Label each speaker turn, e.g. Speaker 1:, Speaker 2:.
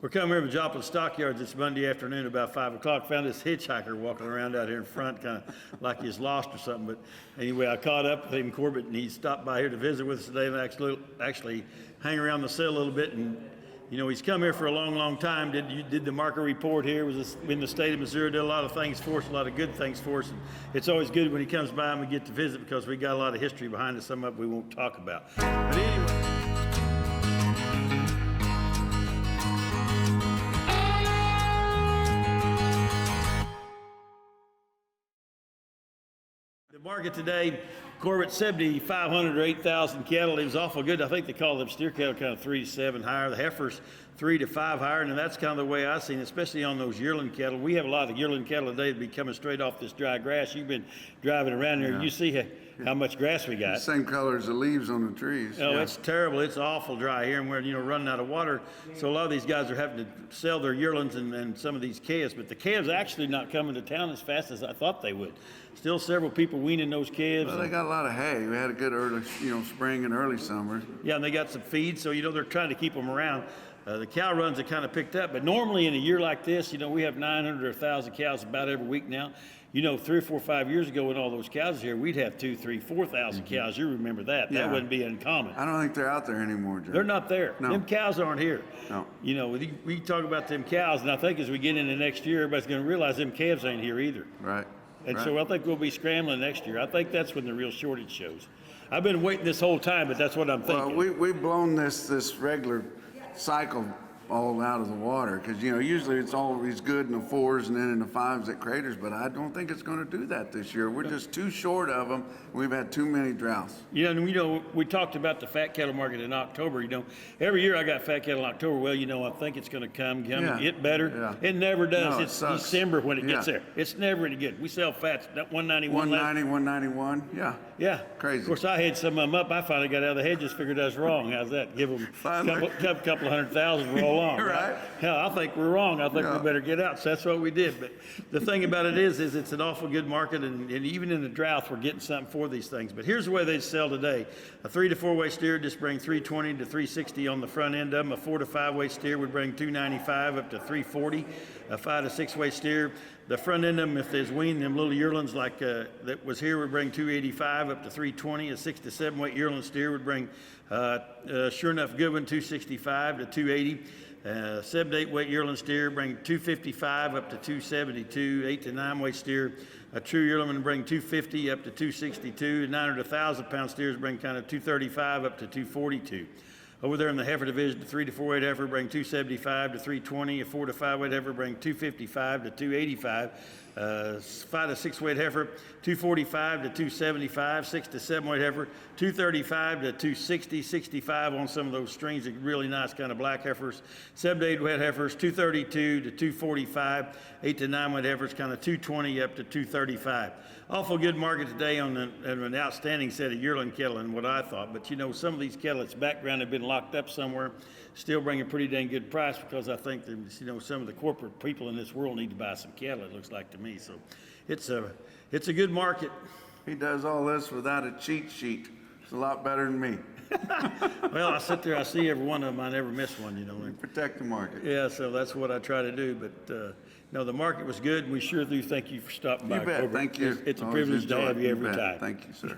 Speaker 1: We're coming here to Joplin Stockyards this Monday afternoon about 5 o'clock. Found this Hitch Hiker walking around out here in front, kind of like he's lost or something. But anyway, I caught up with him, Corbett, and he stopped by here to visit with us today and actually hang around the cell a little bit. And, you know, he's come here for a long, long time. Did the market report here, was in the state of Missouri, did a lot of things for us, a lot of good things for us. And it's always good when he comes by and we get to visit because we got a lot of history behind us, some of it we won't talk about. But anyway. The market today, Corbett, 7,500 or 8,000 cattle. It was awful good. I think they call them steer cattle kind of 3 to 7 higher. The heifers 3 to 5 higher, and that's kind of the way I've seen it, especially on those yearling cattle. We have a lot of yearling cattle today that be coming straight off this dry grass. You've been driving around here. Yeah. You see how much grass we got.
Speaker 2: The same color as the leaves on the trees.
Speaker 1: Oh, yeah. It's terrible. It's awful dry here, and we're running out of water. So a lot of these guys are having to sell their yearlings and some of these calves. But the calves actually not coming to town as fast as I thought they would. Still several people weaning those calves.
Speaker 2: Well, they got a lot of hay. We had a good early, spring and early summer.
Speaker 1: Yeah, and they got some feed, so they're trying to keep them around. The cow runs have kind of picked up, but normally in a year like this, we have 900 or 1,000 cows about every week now. 3 or 4 or 5 years ago when all those cows were here, we'd have 2,000, 3,000, 4,000 cows. You remember that?
Speaker 2: Yeah.
Speaker 1: That wouldn't be uncommon.
Speaker 2: I don't think they're out there anymore, Joe.
Speaker 1: They're not there.
Speaker 2: No.
Speaker 1: Them cows aren't here.
Speaker 2: No.
Speaker 1: We talk about them cows, and I think as we get into next year, everybody's going to realize them calves ain't here either.
Speaker 2: Right.
Speaker 1: And so I think we'll be scrambling next year. I think that's when the real shortage shows. I've been waiting this whole time, but that's what I'm thinking.
Speaker 2: Well, we've blown this regular cycle all out of the water because usually it's always good in the 4s and then in the 5s at craters, but I don't think it's going to do that this year. We're just too short of them. We've had too many droughts.
Speaker 1: We talked about the fat cattle market in October. Every year I got fat cattle in October. Well, I think it's going to come get better.
Speaker 2: Yeah.
Speaker 1: It never does.
Speaker 2: No,
Speaker 1: it's December when it gets
Speaker 2: Yeah.
Speaker 1: there. It's never any good. We sell fats at 191.
Speaker 2: 190, 191. Yeah.
Speaker 1: Yeah.
Speaker 2: Crazy.
Speaker 1: Of course, I had some of them up. I finally got out of the hedges, figured I was wrong. How's that? Give them a couple 100,000 roll on.
Speaker 2: Right.
Speaker 1: Hell, I think we're wrong. I think we better get out. So that's what we did. But the thing about it is it's an awful good market, and even in the drought, we're getting something for these things. But here's the way they sell today. A 3 to 4 weight steer just bring 320 to 360 on the front end of them. A 4 to 5 weight steer would bring 295 up to 340. A 5 to 6 weight steer, the front end of them, if there's weaned, them little yearlings like that was here, would bring 285 up to 320. A 6 to 7 weight yearling steer would bring sure enough good one 265 to 280. 7 to 8 weight yearling steer bring 255 up to 272. 8 to 9 weight steer, a true yearling would bring 250 up to 262. 9 to 1,000 pound steers bring kind of 235 up to 242. Over there in the heifer division, the 3 to 4 weight heifer bring 275 to 320. A 4 to 5 weight heifer bring 255 to 285. 5 to 6 weight heifer, 245 to 275. 6 to 7 weight heifer, 235 to 260. 65 on some of those strings of really nice kind of black heifers. 7 to 8 weight heifers, 232 to 245. 8 to 9 weight heifers, kind of 220 up to 235. Awful good market today on an outstanding set of yearling cattle and what I thought. But some of these cattle, its background have been locked up somewhere, still bring a pretty dang good price because I think that, some of the corporate people in this world need to buy some cattle, it looks like to me. So it's a good market.
Speaker 2: He does all this without a cheat sheet. It's a lot better than me.
Speaker 1: Well, I sit there, I see every one of them, I never miss one,
Speaker 2: And protect the market.
Speaker 1: Yeah, so that's what I try to do. But no, the market was good, and we sure do thank you for stopping by.
Speaker 2: You bet. Thank you.
Speaker 1: It's a privilege to have you every time.
Speaker 2: Thank you, sir.